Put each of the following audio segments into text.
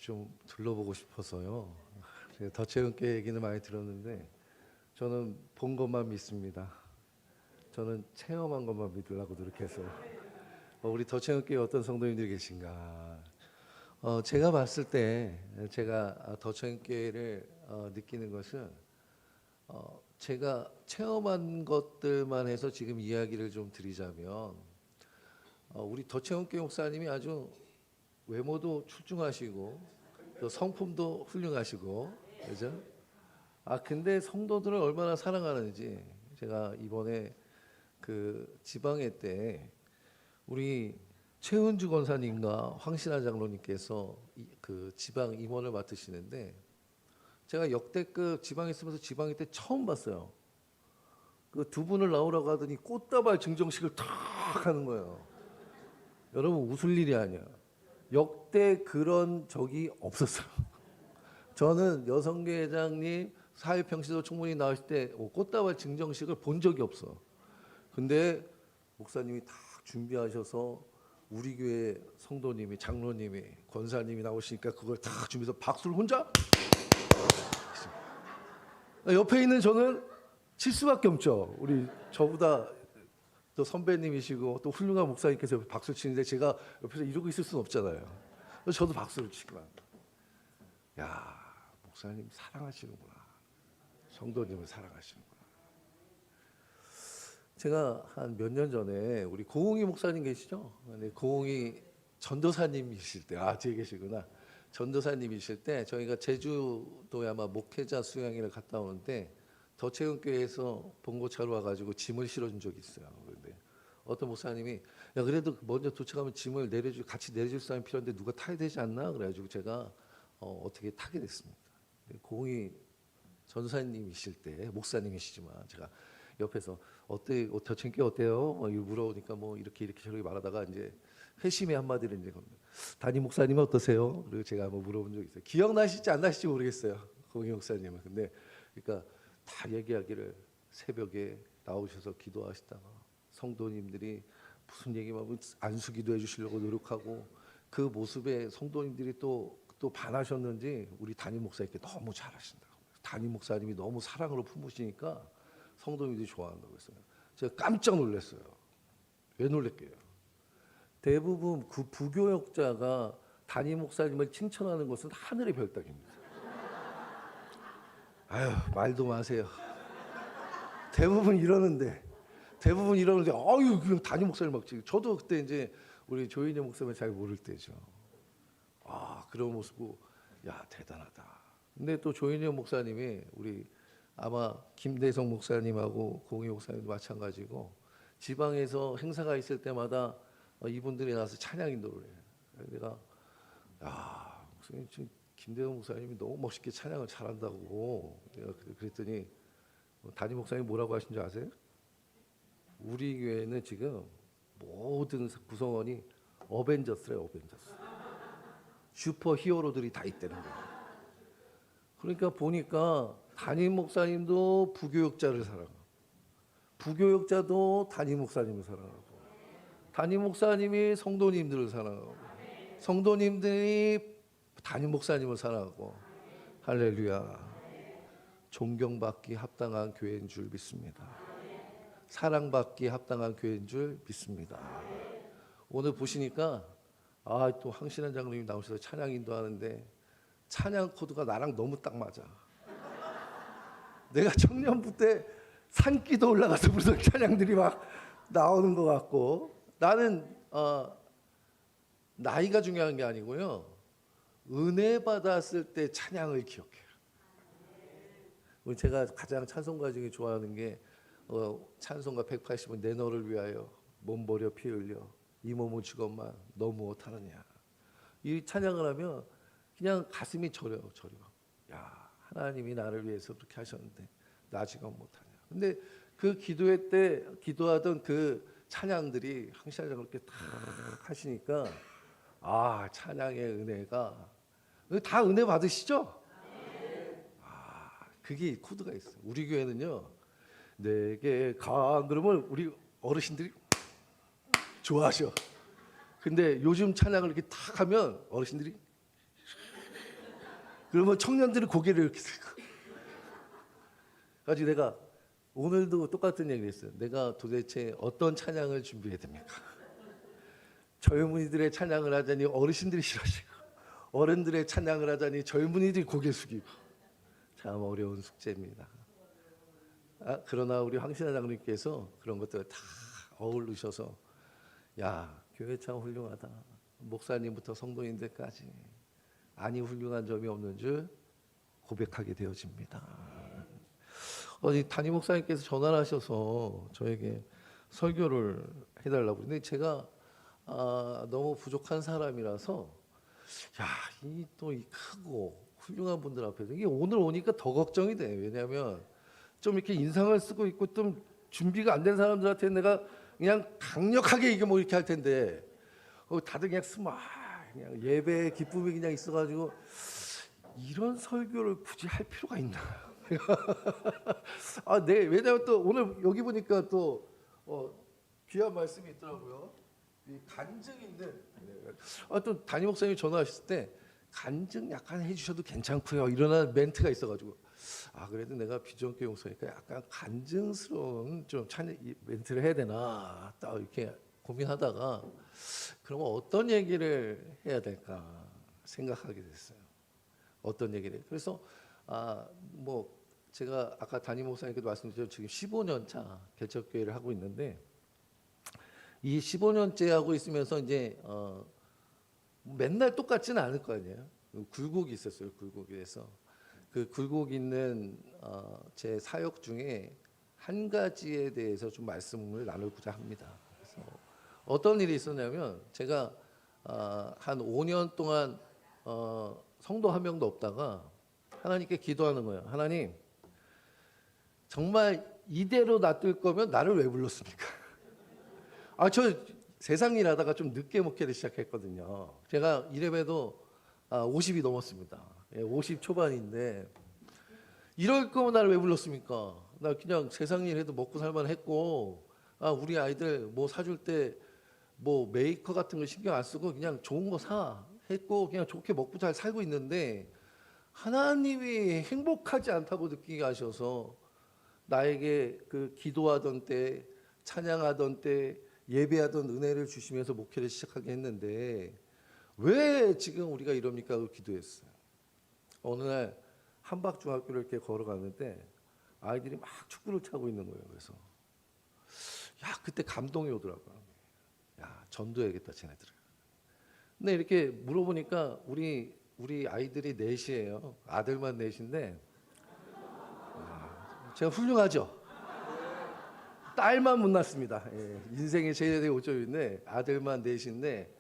좀 둘러보고 싶어서요. 제가 더체험교회 얘기는 많이 들었는데 저는 본 것만 믿습니다. 저는 체험한 것만 믿으려고 노력해서 우리 더체험교회 어떤 성도님들이 계신가? 제가 봤을 때 제가 더체험교회를 느끼는 것은 제가 체험한 것들만 해서 지금 이야기를 좀 드리자면 우리 더체험교회 목사님이 아주 외모도 출중하시고 또 성품도 훌륭하시고 그죠? 근데 성도들을 얼마나 사랑하는지 제가 이번에 그 지방회 때 우리 최은주 권사님과 황신하 장로님께서 그 지방 임원을 맡으시는데 제가 역대급 지방에 있으면서 지방회 때 처음 봤어요. 그 두 분을 나오라고 하더니 꽃다발 증정식을 탁 하는 거예요. 여러분 웃을 일이 아니야. 역대 그런 적이 없었어요. 저는 여성계 회장님 사회평시도 총무님 나오실 때 꽃다발 증정식을 본 적이 없어. 근데 목사님이 다 준비하셔서 우리 교회 성도님이 장로님이 권사님이 나오시니까 그걸 다 준비해서 박수를 혼자 옆에 있는 저는 칠 수밖에 없죠. 우리 저보다 또 선배님이시고 또 훌륭한 목사님께서 박수 치는데 제가 옆에서 이러고 있을 수는 없잖아요. 그래서 저도 박수를 치고만. 야, 목사님 사랑하시는구나. 성도님을 사랑하시는구나. 제가 한 몇 년 전에 우리 고홍희 목사님 계시죠? 네, 고홍희 전도사님이실 때, 뒤에 계시구나. 전도사님이실 때 저희가 제주도에 아마 목회자 수양회를 갔다 오는데 더체험교회에서 봉고차로 와가지고 짐을 실어준 적이 있어요. 그런데 어떤 목사님이 야 그래도 먼저 도착하면 짐을 같이 내려줄 사람이 필요한데 누가 타야 되지 않나? 그래가지고 제가 어떻게 타게 됐습니다. 고홍희 전사님이실 때 목사님이시지만 제가 옆에서 어때 더체험교회 어때요? 이렇게 물어보니까 뭐 이렇게 저렇게 말하다가 이제 회심의 한마디를 이제 담임 목사님은 어떠세요? 그리고 제가 한번 물어본 적이 있어요. 기억나실지 안 나실지 모르겠어요. 고홍희 목사님은. 근데 그러니까 다 얘기하기를 새벽에 나오셔서 기도하시다가 성도님들이 무슨 얘기만 하면 안수기도 해주시려고 노력하고 그 모습에 성도님들이 또 반하셨는지 우리 담임 목사님께 너무 잘하신다고. 담임 목사님이 너무 사랑으로 품으시니까 성도님들이 좋아한다고 했어요. 제가 깜짝 놀랐어요. 왜 놀랄게요? 대부분 그 부교역자가 담임 목사님을 칭찬하는 것은 하늘의 별따기입니다. 아유 말도 마세요. 대부분 이러는데 아유 그냥 담임 목사님 막 지금 저도 그때 이제 우리 조인희 목사님 잘 모를 때죠. 그런 모습 보고 야 대단하다. 근데 또 조인희 목사님이 우리 아마 김대성 목사님하고 공희 목사님도 마찬가지고 지방에서 행사가 있을 때마다 이분들이 나와서 찬양 인도를 해요. 내가 야 목사님 지금 김대성 목사님이 너무 멋있게 찬양을 잘한다고 내가 그랬더니 담임 목사님 뭐라고 하신 줄 아세요? 우리 교회는 지금 모든 구성원이 어벤져스래요. 어벤져스. 슈퍼 히어로들이 다 있다는 거예요. 그러니까 보니까 담임 목사님도 부교역자를 사랑하고 부교역자도 담임 목사님을 사랑하고 담임 목사님이 성도님들을 사랑하고 성도님들이 담임 목사님을 사랑하고 할렐루야. 존경받기 합당한 교회인 줄 믿습니다. 사랑받기 합당한 교회인 줄 믿습니다. 오늘 보시니까 또 황신한 장로님이 나오셔서 찬양 인도하는데 찬양 코드가 나랑 너무 딱 맞아. 내가 청년부 때 산기도 올라가서 부르던 찬양들이 막 나오는 것 같고 나는 나이가 중요한 게 아니고요. 은혜 받았을 때 찬양을 기억해요. 제가 가장 찬송가 중에 좋아하는 게 찬송가 180은 내 너를 위하여 몸 버려 피 흘려 이 몸은 죽었만 너 무엇하느냐. 이 찬양을 하면 그냥 가슴이 저려. 야 하나님이 나를 위해서 그렇게 하셨는데 나 지금 못하냐. 근데 그 기도회 때 기도하던 그 찬양들이 항상 그렇게 딱 하시니까 찬양의 은혜가 다 은혜 받으시죠? 그게 코드가 있어요. 우리 교회는요. 내게 강 그러면 우리 어르신들이 좋아하셔. 근데 요즘 찬양을 이렇게 탁 하면 어르신들이 그러면 청년들이 고개를 이렇게 들고. 가지고 내가 오늘도 똑같은 얘기를 했어요. 내가 도대체 어떤 찬양을 준비해야 됩니까? 젊은이들의 찬양을 하자니 어르신들이 싫어하시고, 어른들의 찬양을 하자니 젊은이들이 고개 숙이고, 참 어려운 숙제입니다. 그러나 우리 황신하 장로님께서 그런 것들을 다 어울리셔서, 야, 교회 참 훌륭하다. 목사님부터 성도인들까지 아니 훌륭한 점이 없는 줄 고백하게 되어집니다. 담임 목사님께서 전화를 하셔서 저에게 설교를 해달라고. 근데 제가 너무 부족한 사람이라서, 야, 이 또 이 크고 훌륭한 분들 앞에서 이게 오늘 오니까 더 걱정이 돼. 왜냐하면 좀 이렇게 인상을 쓰고 있고 좀 준비가 안 된 사람들한테 내가 그냥 강력하게 이게 뭐 이렇게 할 텐데, 다들 그냥 그냥 예배의 기쁨이 그냥 있어가지고 이런 설교를 굳이 할 필요가 있나? 네. 왜냐면 또 오늘 여기 보니까 또 귀한 말씀이 있더라고요. 이 간증 있는. 또 담임 목사님이 전화하셨을 때 간증 약간 해주셔도 괜찮고요. 이런 멘트가 있어가지고 그래도 내가 비전교회 목사니까 약간 간증스러운 좀 멘트를 해야 되나 딱 이렇게 고민하다가 그러면 어떤 얘기를 해야 될까 생각하게 됐어요. 어떤 얘기를. 그래서 뭐 제가 아까 담임 목사님께도 말씀드렸지만 지금 15년 차 개척교회를 하고 있는데, 이 15년째 하고 있으면서 이제 맨날 똑같지는 않을 거 아니에요. 굴곡이 있었어요. 굴곡에서 그 굴곡 있는 제 사역 중에 한 가지에 대해서 좀 말씀을 나누고자 합니다. 그래서 어떤 일이 있었냐면, 제가 한 5년 동안 성도 한 명도 없다가 하나님께 기도하는 거예요. 하나님, 정말 이대로 놔둘 거면 나를 왜 불렀습니까? 저 세상 일 하다가 좀 늦게 목회를 시작했거든요. 제가 이래봬도 50이 넘었습니다. 50 초반인데 이럴 거면 나를 왜 불렀습니까? 나 그냥 세상 일 해도 먹고 살만 했고, 우리 아이들 뭐 사줄 때 뭐 메이커 같은 거 신경 안 쓰고 그냥 좋은 거 사 했고 그냥 좋게 먹고 잘 살고 있는데, 하나님이 행복하지 않다고 느끼게 하셔서 나에게 그 기도하던 때, 찬양하던 때, 예배하던 은혜를 주시면서 목회를 시작하게 했는데 왜 지금 우리가 이럽니까? 그 기도했어요. 어느 날 한박중학교를 이렇게 걸어가는데 아이들이 막 축구를 차고 있는 거예요. 그래서 그때 감동이 오더라고요. 전도해야겠다 쟤네들. 근데 이렇게 물어보니까 우리 아이들이 넷이에요. 아들만 넷인데 제가 훌륭하죠. 딸만 못 낳습니다. 인생의 제일의 오점인데 아들만 넷인데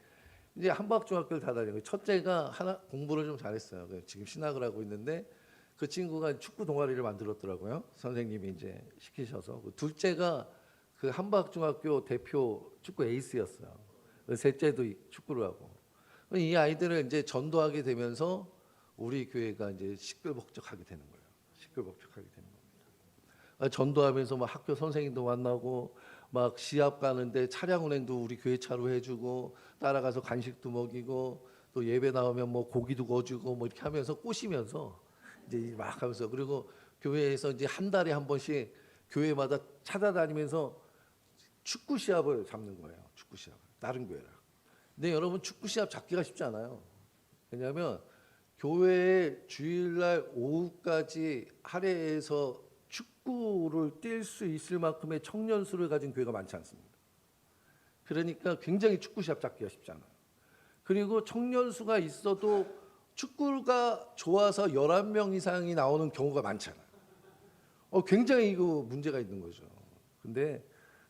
이제 한박중학교를 다 다니고, 첫째가 공부를 좀 잘했어요. 지금 신학을 하고 있는데 그 친구가 축구 동아리를 만들었더라고요. 선생님이 이제 시키셔서. 둘째가 그 한박중학교 대표 축구 에이스였어요. 셋째도 축구를 하고. 이 아이들을 이제 전도하게 되면서 우리 교회가 이제 시끌벅적하게 되는 거예요. 시끌벅적하게 되는 겁니다. 전도하면서 막 학교 선생님도 만나고 막 시합 가는데 차량 운행도 우리 교회 차로 해주고, 따라가서 간식도 먹이고, 또 예배 나오면 뭐 고기도 구워주고 뭐 이렇게 하면서 꼬시면서 이제 막 하면서, 그리고 교회에서 이제 한 달에 한 번씩 교회마다 찾아다니면서 축구 시합을 잡는 거예요. 축구 시합. 다른 교회랑. 근데 여러분, 축구 시합 잡기가 쉽지 않아요. 왜냐하면 교회에 주일날 오후까지 할애해서 축구를 뛸 수 있을 만큼의 청년 수를 가진 교회가 많지 않습니다. 그러니까 굉장히 축구 시합 잡기가 쉽지 않아요. 그리고 청년 수가 있어도 축구가 좋아서 11명 이상이 나오는 경우가 많잖아요. 굉장히 이거 문제가 있는 거죠. 근데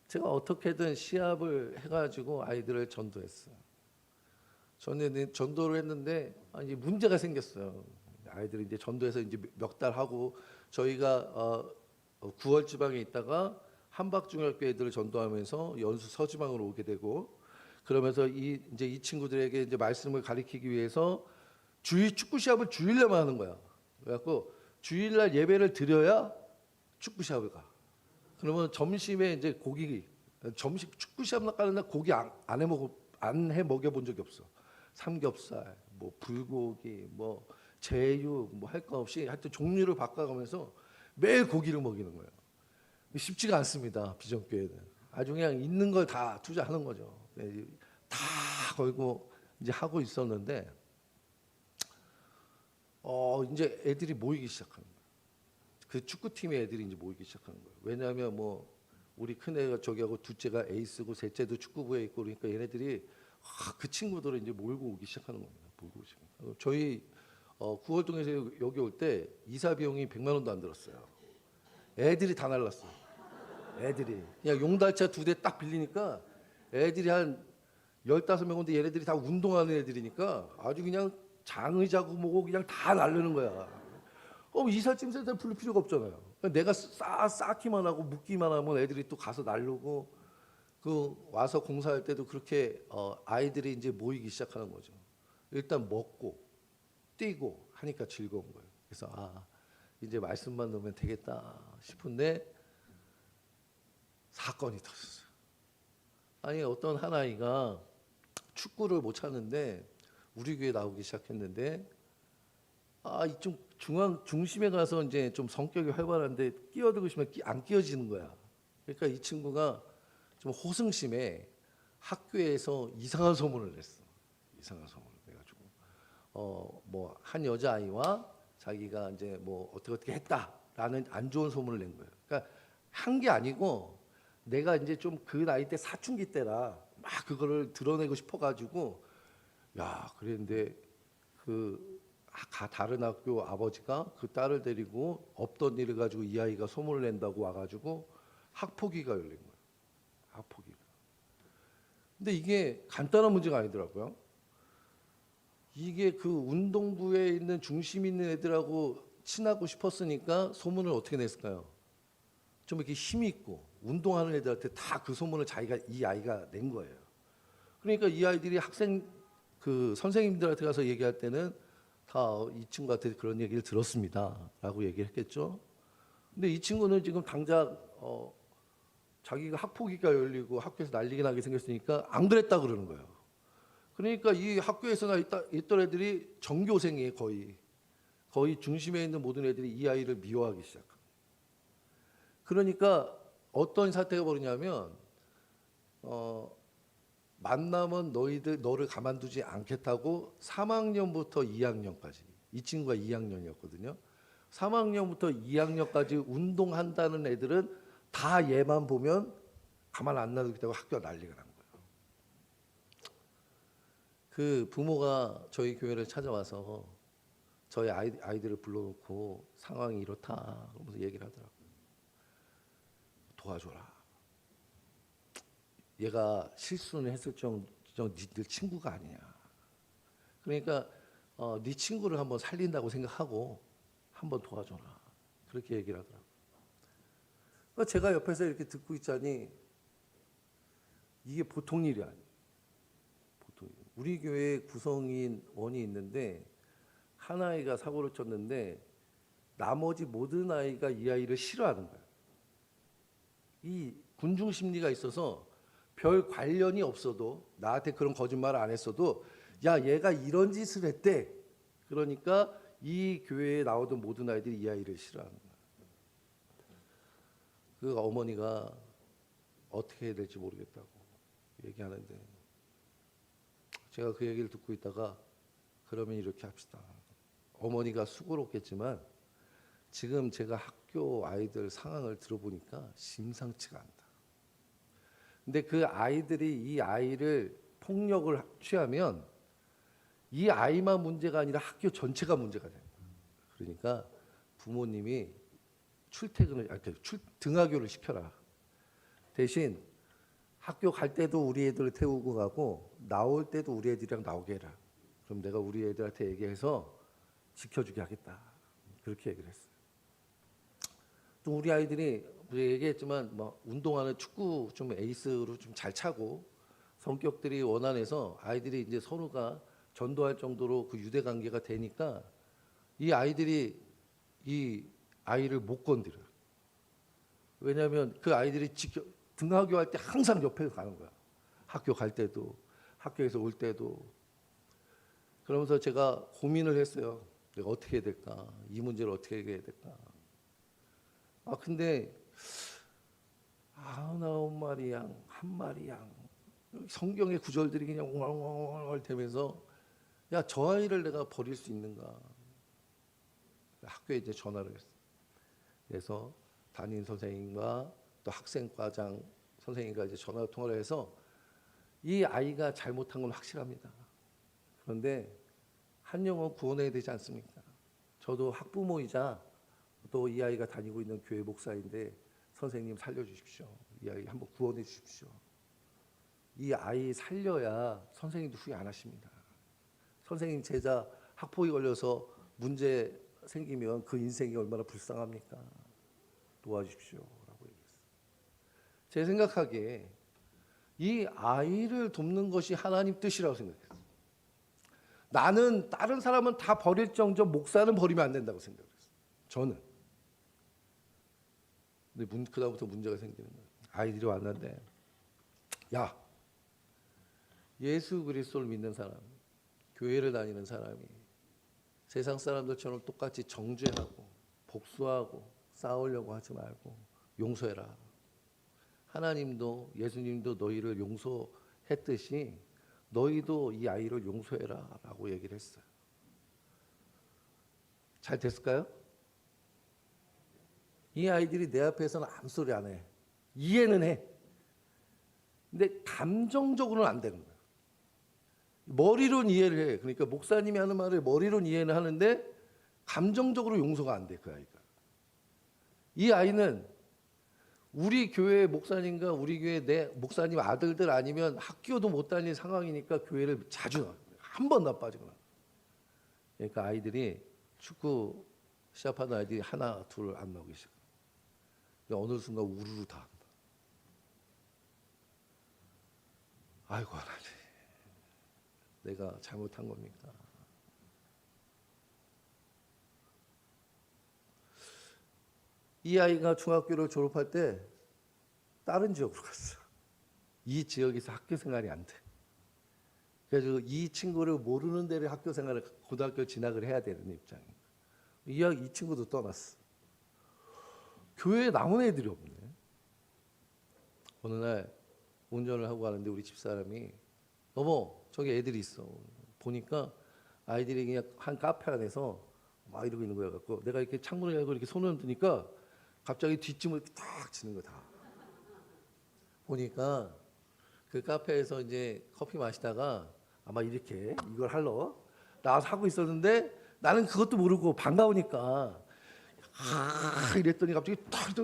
제가 어떻게든 시합을 해가지고 아이들을 전도했어요. 전도를 했는데 이제 문제가 생겼어요. 아이들이 이제 전도해서 이제 몇 달 하고, 저희가 9월 지방에 있다가 한박중학교 애들을 전도하면서 연수 서지방으로 오게 되고, 그러면서 이제 이 친구들에게 이제 말씀을 가리키기 위해서 축구 시합을 주일날만 하는 거야. 그래갖고 주일날 예배를 드려야 축구 시합을 가. 그러면 점심에 이제 점심 축구 시합 나가는 날 고기 안 해 먹여 본 적이 없어. 삼겹살, 뭐 불고기, 뭐 제육 뭐 할 거 없이 하여튼 종류를 바꿔가면서 매일 고기를 먹이는 거예요. 쉽지가 않습니다. 비전교회는 아주 그냥 있는 걸 다 투자하는 거죠. 다 걸고 이제 하고 있었는데 이제 애들이 모이기 시작하는 거예요. 그 축구팀의 애들이 이제 모이기 시작하는 거예요. 왜냐하면 뭐 우리 큰애가 저기하고 둘째가 에이스고 셋째도 축구부에 있고 그러니까 얘네들이 그 친구들을 이제 몰고 오기 시작하는 겁니다. 몰고 오기 시작해요. 저희 구월동에서 여기 올 때 이사 비용이 100만 원도 안 들었어요. 애들이 다 날랐어요. 애들이 그냥 용달차 2대 딱 빌리니까 애들이 한 15명 온데 얘네들이 다 운동하는 애들이니까 아주 그냥 장의자고 뭐고 그냥 다 날르는 거야. 이삿짐 센터 부를 필요가 없잖아요. 내가 쌓기만 하고 묻기만 하면 애들이 또 가서 날르고 그 와서 공사할 때도 그렇게 아이들이 이제 모이기 시작하는 거죠. 일단 먹고 뛰고 하니까 즐거운 거예요. 그래서 이제 말씀만 넣으면 되겠다 싶은데 사건이 터졌어요. 아니 어떤 한 아이가 축구를 못 찾는데 우리 교회 나오기 시작했는데 이쪽 중심에 가서 이제 좀 성격이 활발한데 끼어들고 싶으면 안 끼어지는 거야. 그러니까 이 친구가 좀 호승심에 학교에서 이상한 소문을 냈어. 이상한 소문을 내가지고 뭐 한 여자아이와 자기가 이제 뭐 어떻게 했다라는 안 좋은 소문을 낸 거예요. 그러니까 한 게 아니고 내가 이제 좀 그 나이 때 사춘기 때라 막 그거를 드러내고 싶어가지고 그랬는데 다른 학교 아버지가 그 딸을 데리고 없던 일을 가지고 이 아이가 소문을 낸다고 와가지고 학폭위가 열린 거예요. 학폭위가. 근데 이게 간단한 문제가 아니더라고요. 이게 그 운동부에 있는 중심 있는 애들하고 친하고 싶었으니까 소문을 어떻게 냈을까요? 좀 이렇게 힘이 있고 운동하는 애들한테 다 그 소문을 이 아이가 낸 거예요. 그러니까 이 아이들이 그 선생님들한테 가서 얘기할 때는 다 이 친구한테 그런 얘기를 들었습니다라고 얘기를 했겠죠. 근데 이 친구는 지금 당장 자기가 학폭위가 열리고 학교에서 난리가 나게 생겼으니까 안 그랬다 그러는 거예요. 그러니까 이 학교에서 있던 애들이 전교생이에요. 거의 중심에 있는 모든 애들이 이 아이를 미워하기 시작합니다. 그러니까 어떤 사태가 벌어지냐면 만나면 너를 가만두지 않겠다고 3학년부터 2학년까지 이 친구가 2학년이었거든요. 3학년부터 2학년까지 운동한다는 애들은 다 얘만 보면 가만 안 놔두겠다고 학교가 난리가 난 거예요. 그 부모가 저희 교회를 찾아와서 저희 아이들을 불러놓고 상황이 이렇다 그러면서 얘기를 하더라고요. 도와줘라. 얘가 실수는 했을 정도 니들 친구가 아니냐. 그러니까 네 친구를 한번 살린다고 생각하고 한번 도와줘라. 그렇게 얘기를 하더라고요. 그러니까 제가 옆에서 이렇게 듣고 있자니 이게 보통 일이 아니에요. 보통 일. 우리 교회에 구성인 원이 있는데 한 아이가 사고를 쳤는데 나머지 모든 아이가 이 아이를 싫어하는 거예요. 이 군중 심리가 있어서 별 관련이 없어도 나한테 그런 거짓말을 안 했어도 얘가 이런 짓을 했대. 그러니까 이 교회에 나오던 모든 아이들이 이 아이를 싫어하는 거예요. 그 어머니가 어떻게 해야 될지 모르겠다고 얘기하는데 제가 그 얘기를 듣고 있다가 그러면 이렇게 합시다. 어머니가 수고롭겠지만 지금 제가 학교 아이들 상황을 들어보니까 심상치가 않다. 근데 그 아이들이 이 아이를 폭력을 취하면 이 아이만 문제가 아니라 학교 전체가 문제가 된다. 그러니까 부모님이 등하교를 시켜라. 대신 학교 갈 때도 우리 애들을 태우고 가고 나올 때도 우리 애들이랑 나오게 해라. 그럼 내가 우리 애들한테 얘기해서 지켜주게 하겠다. 그렇게 얘기를 했어요. 또 우리 아이들이 얘기했지만 뭐 운동하는 축구 좀 에이스로 좀 잘 차고 성격들이 원활해서 아이들이 이제 서로가 전도할 정도로 그 유대 관계가 되니까 이 아이들이 이 아이를 못 건드려요. 왜냐하면 그 아이들이 등하교 할 때 항상 옆에 가는 거야. 학교 갈 때도 학교에서 올 때도. 그러면서 제가 고민을 했어요. 내가 어떻게 해야 될까? 이 문제를 어떻게 해야 될까? 근데 99마리 양, 한 마리 양. 성경의 구절들이 그냥 옹알옹알 되면서 야, 저 아이를 내가 버릴 수 있는가? 학교에 이제 전화를 했어. 그래서 담임 선생님과 또 학생과장 선생님과 이제 전화 통화를 해서 이 아이가 잘못한 건 확실합니다. 그런데 한 영혼 구원해야 되지 않습니까? 저도 학부모이자 또 이 아이가 다니고 있는 교회 목사인데 선생님 살려주십시오. 이 아이 한번 구원해 주십시오. 이 아이 살려야 선생님도 후회 안 하십니다. 선생님 제자 학폭이 걸려서 문제 생기면 그 인생이 얼마나 불쌍합니까? 도와주십시오라고 얘기했어요. 제 생각하기에 이 아이를 돕는 것이 하나님 뜻이라고 생각했어요. 나는 다른 사람은 다 버릴정정 목사는 버리면 안 된다고 생각했어요. 저는. 근데 그다음부터 문제가 생기는 거예요. 아이들이 왔는데 야, 예수 그리스도를 믿는 사람, 교회를 다니는 사람이 세상 사람들처럼 똑같이 정죄하고 복수하고 싸우려고 하지 말고 용서해라. 하나님도 예수님도 너희를 용서했듯이 너희도 이 아이를 용서해라 라고 얘기를 했어요. 잘 됐을까요? 이 아이들이 내 앞에서는 아무 소리 안 해. 이해는 해. 근데 감정적으로는 안 되는 거야. 머리로는 이해를 해. 그러니까 목사님이 하는 말을 머리로는 이해는 하는데 감정적으로 용서가 안 돼, 그 아이가. 이 아이는 우리 교회 목사님과 우리 교회 내 목사님 아들들 아니면 학교도 못 다닐 상황이니까 교회를 자주 나와. 한 번 다 빠지거나. 그러니까 아이들이 축구 시합하는 아이들이 하나, 둘 안 나오기 시작. 어느 순간 우르르 다 한다. 아이고 하나님, 내가 잘못한 겁니까? 이 아이가 중학교를 졸업할 때 다른 지역으로 갔어. 이 지역에서 학교 생활이 안 돼. 그래서 이 친구를 모르는 데를 학교 생활을 고등학교 진학을 해야 되는 입장이에요. 이 친구도 떠났어. 교회에 나온 애들이 없네. 어느 날 운전을 하고 가는데 우리 집사람이 여보, 저기 애들이 있어. 보니까 아이들이 그냥 한 카페 안에서 막 이러고 있는 거야 갖고 내가 이렇게 창문을 열고 이렇게 손을 드니까 갑자기 뒷짐을 탁 치는 거다. 보니까 그 카페에서 이제 커피 마시다가 아마 이렇게 이걸 하러 나와서 하고 있었는데 나는 그것도 모르고 반가우니까 이랬더니 갑자기 탁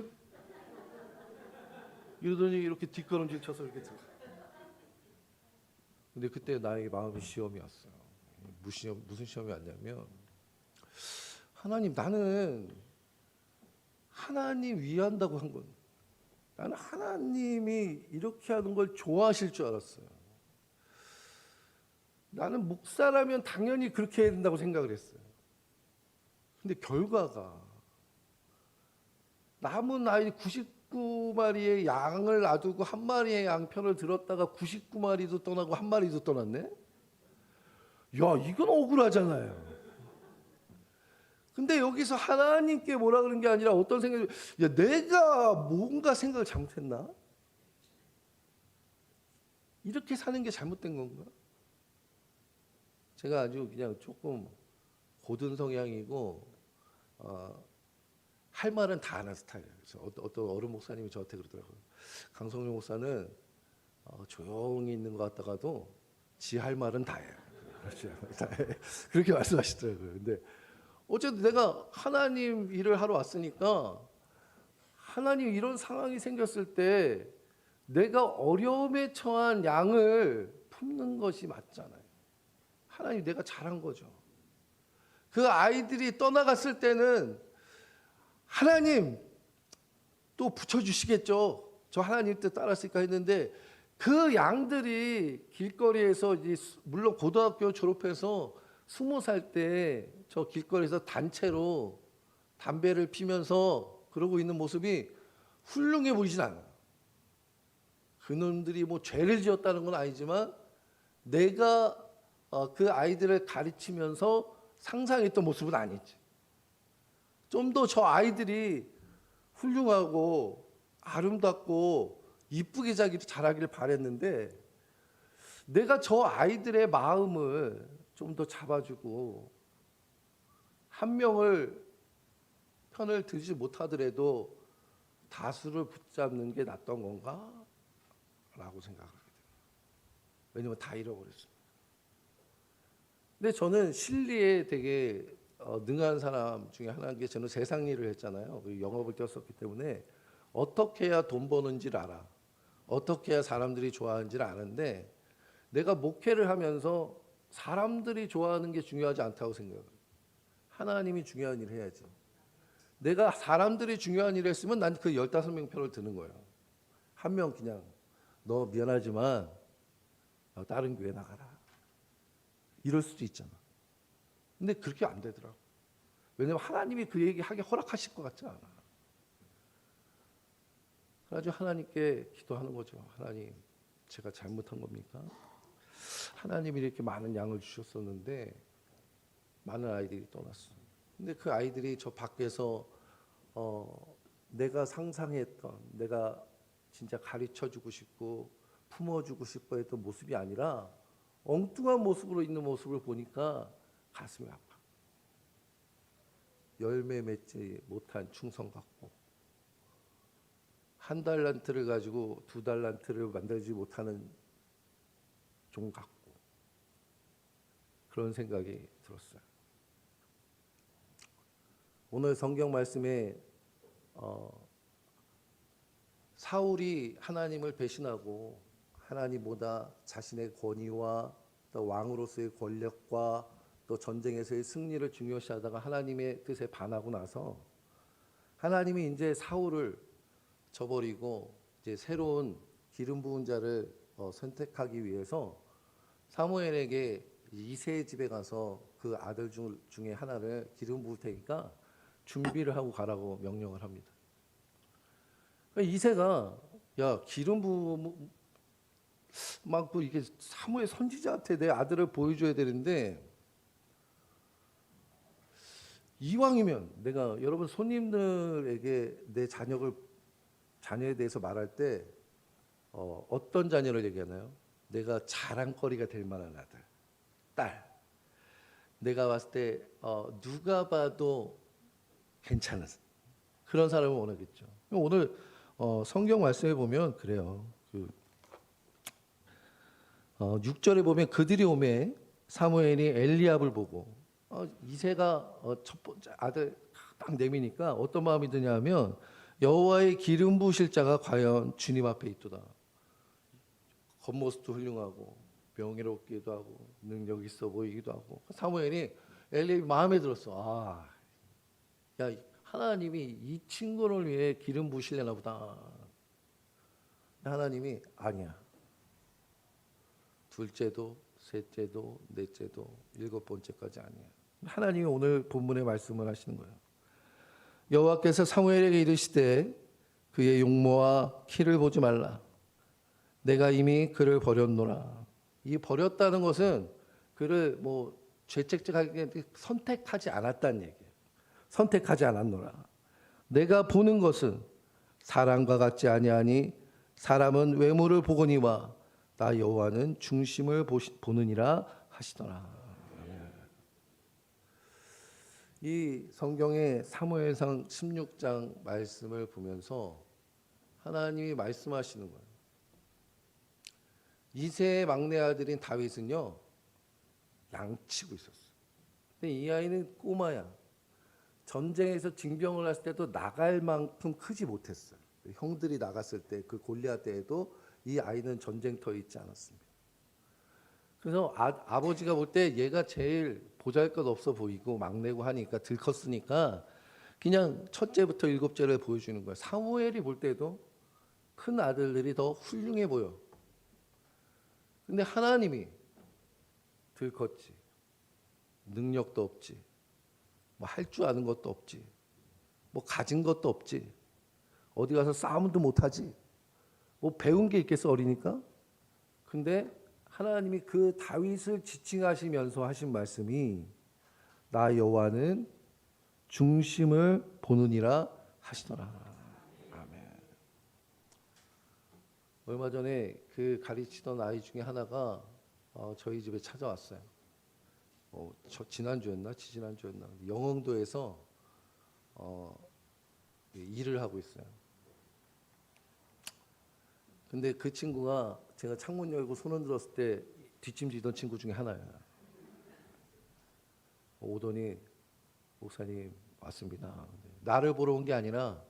이러더니 이렇게 뒷걸음질 쳐서 이렇게 들어. 근데 그때 나에게 마음의 시험이 왔어요. 무슨 시험이 왔냐면 하나님, 나는 하나님 위한다고 한 건 나는 하나님이 이렇게 하는 걸 좋아하실 줄 알았어요. 나는 목사라면 당연히 그렇게 해야 된다고 생각을 했어요. 근데 결과가 남은 아이 99마리의 양을 놔두고 한 마리의 양편을 들었다가 99마리도 떠나고 한 마리도 떠났네? 야, 이건 억울하잖아요. 근데 여기서 하나님께 뭐라 그런 게 아니라 어떤 생각이, 야, 내가 뭔가 생각을 잘못했나? 이렇게 사는 게 잘못된 건가? 제가 아주 그냥 조금 고든 성향이고 할 말은 다 하는 스타일이에요. 그래서 어떤 어른 목사님이 저한테 그러더라고요. 강성룡 목사는 조용히 있는 것 같다가도 지 할 말은 다 해요. 그렇게 말씀하시더라고요. 근데 어쨌든 내가 하나님 일을 하러 왔으니까 하나님 이런 상황이 생겼을 때 내가 어려움에 처한 양을 품는 것이 맞잖아요. 하나님, 내가 잘한 거죠. 그 아이들이 떠나갔을 때는 하나님 또 붙여주시겠죠. 저 하나님 뜻 따랐으니까 했는데 그 양들이 길거리에서 이제 물론 고등학교 졸업해서 20살 때 저 길거리에서 단체로 담배를 피면서 그러고 있는 모습이 훌륭해 보이진 않아요. 그놈들이 뭐 죄를 지었다는 건 아니지만 내가 그 아이들을 가르치면서 상상했던 모습은 아니지. 좀 더 저 아이들이 훌륭하고 아름답고 이쁘게 자라기를 바랬는데 내가 저 아이들의 마음을 좀 더 잡아주고 한 명을 편을 들지 못하더라도 다수를 붙잡는 게 낫던 건가? 라고 생각하게 돼요. 왜냐면 다 잃어버렸습니다. 근데 저는 실리에 되게 능한 사람 중에 하나인 게 저는 세상 일을 했잖아요. 영업을 뛰었었기 때문에 어떻게 해야 돈 버는지를 알아. 어떻게 해야 사람들이 좋아하는지를 아는데 내가 목회를 하면서 사람들이 좋아하는 게 중요하지 않다고 생각해요. 하나님이 중요한 일을 해야지. 내가 사람들이 중요한 일을 했으면 난 그 15명 편을 드는 거예요. 한 명 그냥 너 미안하지만 다른 교회 나가라. 이럴 수도 있잖아. 근데 그렇게 안 되더라고. 왜냐면 하나님이 그 얘기하게 허락하실 것 같지 않아. 그래가지고 하나님께 기도하는 거죠. 하나님, 제가 잘못한 겁니까? 하나님이 이렇게 많은 양을 주셨었는데 많은 아이들이 떠났어. 근데 그 아이들이 저 밖에서 내가 상상했던, 내가 진짜 가르쳐주고 싶고 품어주고 싶어 했던 모습이 아니라 엉뚱한 모습으로 있는 모습을 보니까 가슴이 아파. 열매 맺지 못한 충성 같고 한 달란트를 가지고 2달란트를 만들지 못하는 종 같고 그런 생각이 들었어요. 오늘 성경 말씀에 사울이 하나님을 배신하고 하나님보다 자신의 권위와 또 왕으로서의 권력과 또 전쟁에서의 승리를 중요시하다가 하나님의 뜻에 반하고 나서 하나님이 이제 사울을 저버리고 이제 새로운 기름 부은 자를 선택하기 위해서 사무엘에게 이새의 집에 가서 그 아들 중에 하나를 기름 부을 테니까 준비를 하고 가라고 명령을 합니다. 이새가 야 기름 부으면 막 이게 사무엘 선지자한테 내 아들을 보여줘야 되는데 이왕이면 내가 여러분 손님들에게 내 자녀에 대해서 말할 때 어떤 자녀를 얘기하나요? 내가 자랑거리가 될 만한 아들, 딸. 내가 봤을 때 누가 봐도 괜찮은 그런 사람을 원하겠죠. 오늘 성경 말씀에 보면 그래요. 6절에 보면 그들이 오매 사무엘이 엘리압을 보고 이새가 첫 번째 아들 딱 내미니까 어떤 마음이 드냐면 여호와의 기름 부으실 자가 과연 주님 앞에 있도다. 겉모습도 훌륭하고 명예롭기도 하고 능력 있어 보이기도 하고 사무엘이 엘리압이 마음에 들었어. 야 하나님이 이 친구를 위해 기름 부으시려나 보다. 하나님이 아니야. 둘째도 셋째도 넷째도 7번째까지 아니야. 하나님이 오늘 본문에 말씀을 하시는 거예요. 여호와께서 사무엘에게 이르시되 그의 용모와 키를 보지 말라. 내가 이미 그를 버렸노라. 이 버렸다는 것은 그를 죄책하게 선택하지 않았다는 얘기예요. 선택하지 않았노라. 내가 보는 것은 사람과 같지 아니하니 사람은 외모를 보거니와 나 여호와는 중심을 보느니라 하시더라. 이 성경의 사무엘상 16장 말씀을 보면서 하나님이 말씀하시는 거예요. 이새의 막내 아들인 다윗은요 양치고 있었어요. 근데 이 아이는 꼬마야. 전쟁에서 징병을 했을 때도 나갈 만큼 크지 못했어요. 형들이 나갔을 때 그 골리앗 때에도 이 아이는 전쟁터에 있지 않았습니다. 그래서 아버지가 볼 때 얘가 제일 보잘것없어 보이고 막내고 하니까 들컸으니까 그냥 첫째부터 7째를 보여주는 거야. 사무엘이 볼 때도 큰 아들들이 더 훌륭해 보여. 근데 하나님이 들컸지. 능력도 없지. 할 줄 아는 것도 없지. 가진 것도 없지. 어디 가서 싸움도 못하지. 배운 게 있겠어 어리니까. 근데 하나님이 그 다윗을 지칭하시면서 하신 말씀이 나 여호와는 중심을 보느니라 하시더라. 아멘. 얼마 전에 그 가르치던 아이 중에 하나가 저희 집에 찾아왔어요. 저 지난주였나 지지난주였나 영흥도에서 일을 하고 있어요. 근데 그 친구가 제가 창문 열고 손 흔들었을 때 뒷짐지던 친구 중에 하나예요. 오더니 목사님 왔습니다. 나를 보러 온 게 아니라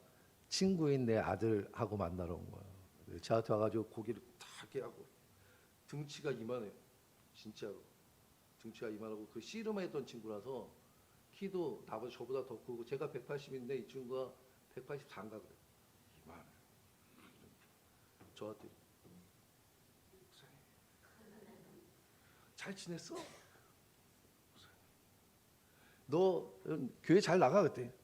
친구인 내 아들하고 만나러 온 거예요. 저한테 와가지고 고기를 탁 이렇게 하고 등치가 이만해요. 진짜로 등치가 이만하고 그 씨름했던 친구라서 키도 저보다 더 크고 제가 180인데 이 친구가 184인가 그래요. 이만해. 저한테 잘 지냈어? 너 교회 잘 나가 그때.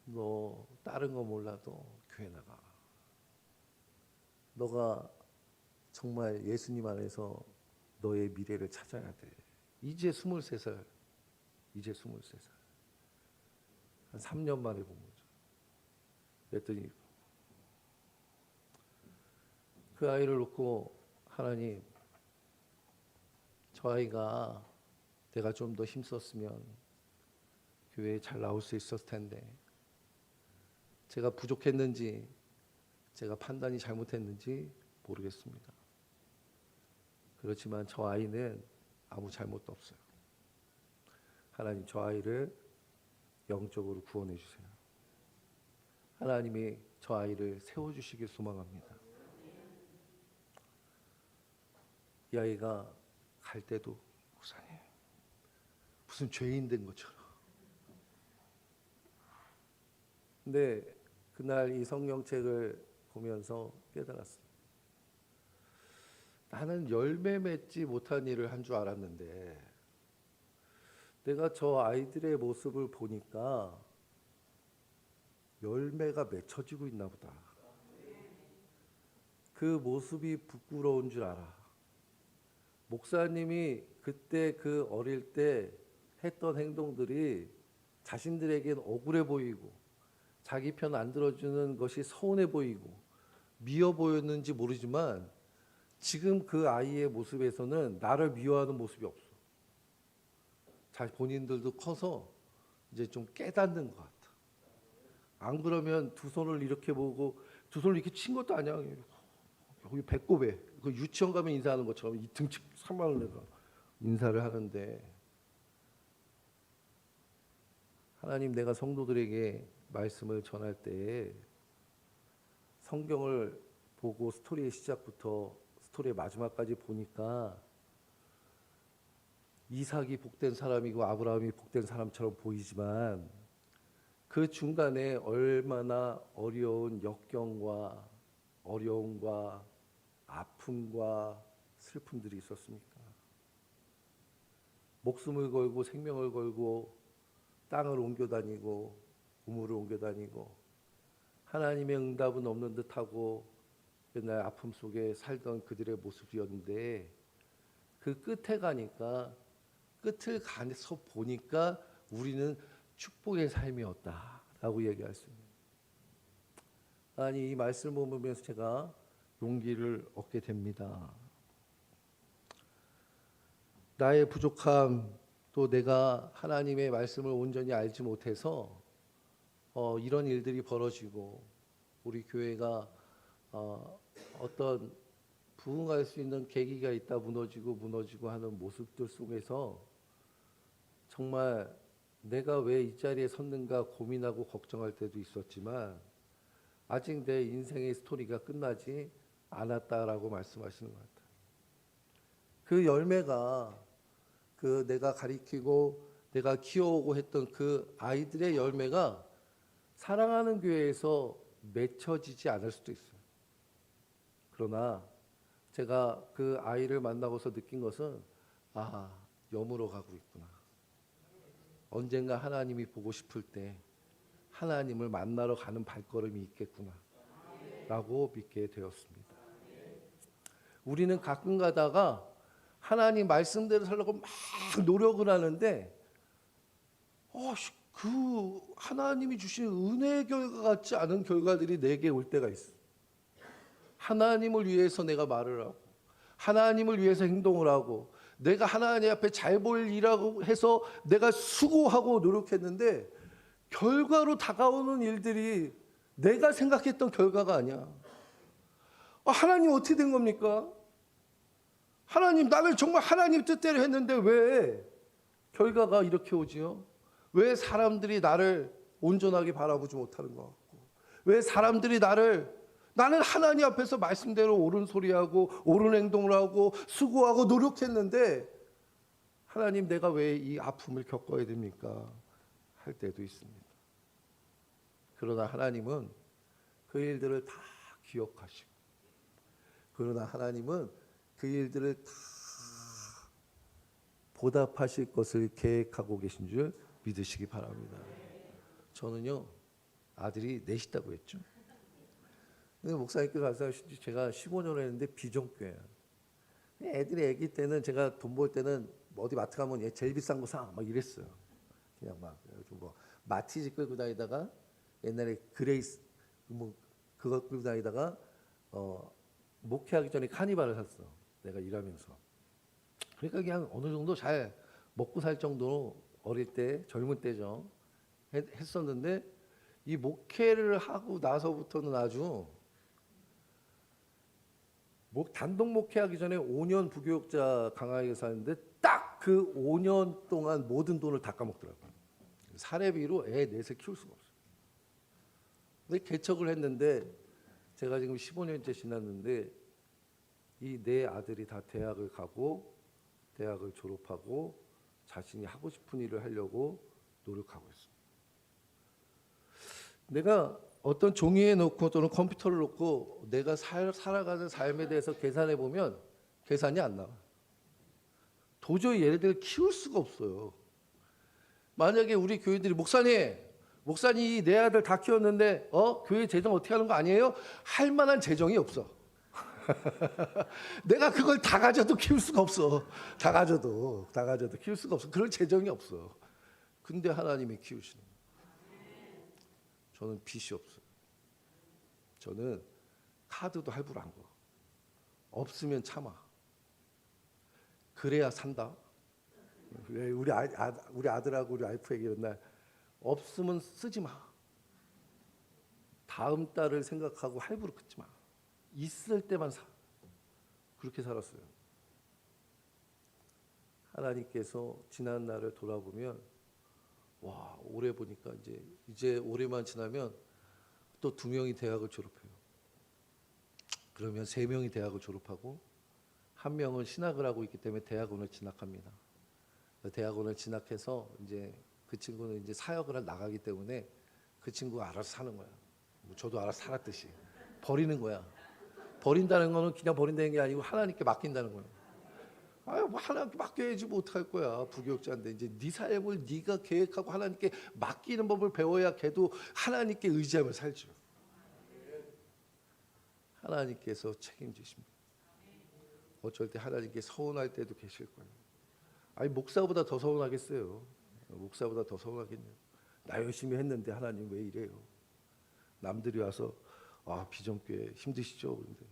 너 다른 거 몰라도 교회 나가. 너가 정말 예수님 안에서 너의 미래를 찾아야 돼. 이제 23살. 이제 23살. 한 3년 만에 본 거죠. 그랬더니 그 아이를 놓고 하나님, 저 아이가 내가 좀 더 힘썼으면 교회에 잘 나올 수 있었을 텐데 제가 부족했는지 제가 판단이 잘못했는지 모르겠습니다. 그렇지만 저 아이는 아무 잘못도 없어요. 하나님, 저 아이를 영적으로 구원해 주세요. 하나님이 저 아이를 세워주시길 소망합니다. 이 아이가 갈 때도 목사님 무슨 죄인 된 것처럼. 근데 그날 이 성경책을 보면서 깨달았어요. 나는 열매 맺지 못한 일을 한 줄 알았는데 내가 저 아이들의 모습을 보니까 열매가 맺혀지고 있나 보다. 그 모습이 부끄러운 줄 알아. 목사님이 그때 그 어릴 때 했던 행동들이 자신들에겐 억울해 보이고 자기 편 안 들어주는 것이 서운해 보이고 미워 보였는지 모르지만 지금 그 아이의 모습에서는 나를 미워하는 모습이 없어. 본인들도 커서 이제 좀 깨닫는 것 같아. 안 그러면 두 손을 이렇게 보고 두 손을 이렇게 친 것도 아니야. 여기 배꼽에 그 유치원 가면 인사하는 것처럼 이 등치 3만 원 내가 인사를 하는데, 하나님, 내가 성도들에게 말씀을 전할 때 성경을 보고 스토리의 시작부터 스토리의 마지막까지 보니까 이삭이 복된 사람이고 아브라함이 복된 사람처럼 보이지만 그 중간에 얼마나 어려운 역경과 어려움과 아픔과 슬픔들이 있었습니까? 목숨을 걸고 생명을 걸고 땅을 옮겨 다니고 우물을 옮겨 다니고 하나님의 응답은 없는 듯하고 옛날 아픔 속에 살던 그들의 모습이었는데 그 끝에 가니까 끝을 가서 보니까 우리는 축복의 삶이었다라고 얘기할 수 있는. 아니, 이 말씀을 보면서 제가 용기를 얻게 됩니다. 나의 부족함, 또 내가 하나님의 말씀을 온전히 알지 못해서 이런 일들이 벌어지고 우리 교회가 어떤 부흥할 수 있는 계기가 있다 무너지고 하는 모습들 속에서 정말 내가 왜 이 자리에 섰는가 고민하고 걱정할 때도 있었지만 아직 내 인생의 스토리가 끝나지 않았다라고 말씀하시는 것 같아요. 그 열매가 그 내가 가리키고 내가 키워오고 했던 그 아이들의 열매가 사랑하는 교회에서 맺혀지지 않을 수도 있어요. 그러나 제가 그 아이를 만나고서 느낀 것은 염으로 가고 있구나. 언젠가 하나님이 보고 싶을 때 하나님을 만나러 가는 발걸음이 있겠구나 라고 믿게 되었습니다. 우리는 가끔 가다가 하나님 말씀대로 살려고 막 노력을 하는데 그 하나님이 주신 은혜의 결과 같지 않은 결과들이 내게 올 때가 있어. 하나님을 위해서 내가 말을 하고 하나님을 위해서 행동을 하고 내가 하나님 앞에 잘 보일 일이라고 해서 내가 수고하고 노력했는데 결과로 다가오는 일들이 내가 생각했던 결과가 아니야. 하나님 어떻게 된 겁니까? 하나님, 나는 정말 하나님 뜻대로 했는데 왜 결과가 이렇게 오지요? 왜 사람들이 나를 온전하게 바라보지 못하는 것 같고, 왜 사람들이 나는 하나님 앞에서 말씀대로 옳은 소리하고 옳은 행동을 하고 수고하고 노력했는데 하나님, 내가 왜 이 아픔을 겪어야 됩니까? 할 때도 있습니다. 그러나 하나님은 그 일들을 다 기억하시고, 그러나 하나님은 그 일들을 다 보답하실 것을 계획하고 계신 줄 믿으시기 바랍니다. 저는요, 아들이 넷이다고 했죠. 근데 목사님께 가서 제가 15년 했는데 비전교회야. 애들이 애기 때는 제가 돈 벌 때는 어디 마트 가면 얘 제일 비싼 거 사 막 이랬어요. 그냥 막 뭐 마티즈 끌고 다니다가 옛날에 그레이스 뭐 그거 끌고 다니다가 목회하기 전에 카니발을 샀어. 내가 일하면서. 그러니까 그냥 어느 정도 잘 먹고 살 정도로 어릴 때 젊은 때죠. 했었는데 이 목회를 하고 나서부터는 아주 단독 목회하기 전에 5년 부교육자 강하게 사는데 딱 그 5년 동안 모든 돈을 다 까먹더라고요. 사례비로 애 넷을 키울 수가 없어요. 근데 개척을 했는데 제가 지금 15년째 지났는데 이 네 아들이 다 대학을 가고 대학을 졸업하고 자신이 하고 싶은 일을 하려고 노력하고 있습니다. 내가 어떤 종이에 놓고 또는 컴퓨터를 놓고 내가 살아가는 삶에 대해서 계산해 보면 계산이 안 나와. 도저히 얘네들을 키울 수가 없어요. 만약에 우리 교회들이 목사님 내 아들 다 키웠는데 교회 재정 어떻게 하는 거 아니에요? 할 만한 재정이 없어. 내가 그걸 다 가져도 키울 수가 없어. 다 가져도 키울 수가 없어. 그럴 재정이 없어. 근데 하나님이 키우시는 거예요. 저는 빚이 없어요. 저는 카드도 할부로 안 거. 없으면 참아. 그래야 산다. 우리 아들하고 우리 와이프에게 이런 날 없으면 쓰지 마. 다음 달을 생각하고 할부로 끊지 마. 있을 때만 사. 그렇게 살았어요. 하나님께서 지난 날을 돌아보면 와, 올해 보니까 이제 올해만 지나면 또 2명이 대학을 졸업해요. 그러면 3명이 대학을 졸업하고 1명은 신학을 하고 있기 때문에 대학원을 진학합니다. 대학원을 진학해서 이제 그 친구는 이제 사역을 나가기 때문에 그 친구가 알아서 사는 거야. 저도 알아서 살았듯이 버리는 거야. 버린다는 거는 그냥 버린다는 게 아니고 하나님께 맡긴다는 거예요. 뭐 하나님께 맡겨야지 뭐 어떡할 거야. 부교육자인데 이제 네 삶을 네가 계획하고 하나님께 맡기는 법을 배워야 걔도 하나님께 의지하며 살죠. 하나님께서 책임지십니다. 어쩔 때 하나님께 서운할 때도 계실 거예요. 목사보다 더 서운하겠어요. 목사보다 더 서운하겠네요. 나 열심히 했는데 하나님 왜 이래요? 남들이 와서 비전교회 힘드시죠? 그런데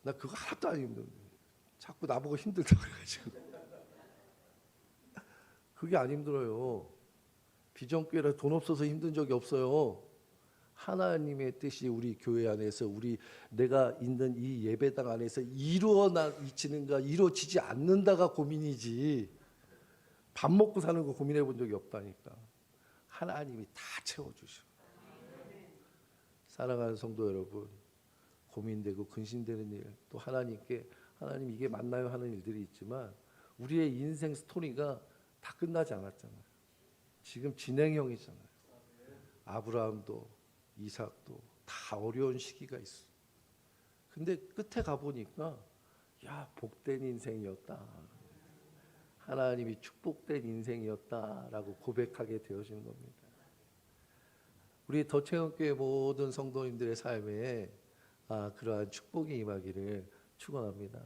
나 그거 하나도 안 힘든데 자꾸 나보고 힘들다고 그래가지고 그게 안 힘들어요. 비전교회라 돈 없어서 힘든 적이 없어요. 하나님의 뜻이 우리 교회 안에서 내가 있는 이 예배당 안에서 이루어지는가 이루어지지 않는다가 고민이지 밥 먹고 사는 거 고민해 본 적이 없다니까. 하나님이 다 채워주셔. 사랑하는 성도 여러분, 고민되고 근심되는 일, 또 하나님께 하나님 이게 맞나요 하는 일들이 있지만 우리의 인생 스토리가 다 끝나지 않았잖아요. 지금 진행형이잖아요. 아브라함도 이삭도 다 어려운 시기가 있어. 근데 끝에 가보니까 복된 인생이었다. 하나님이 축복된 인생이었다라고 고백하게 되어진 겁니다. 우리 더체험교회 모든 성도님들의 삶에 그러한 축복이 임하기를 축원합니다.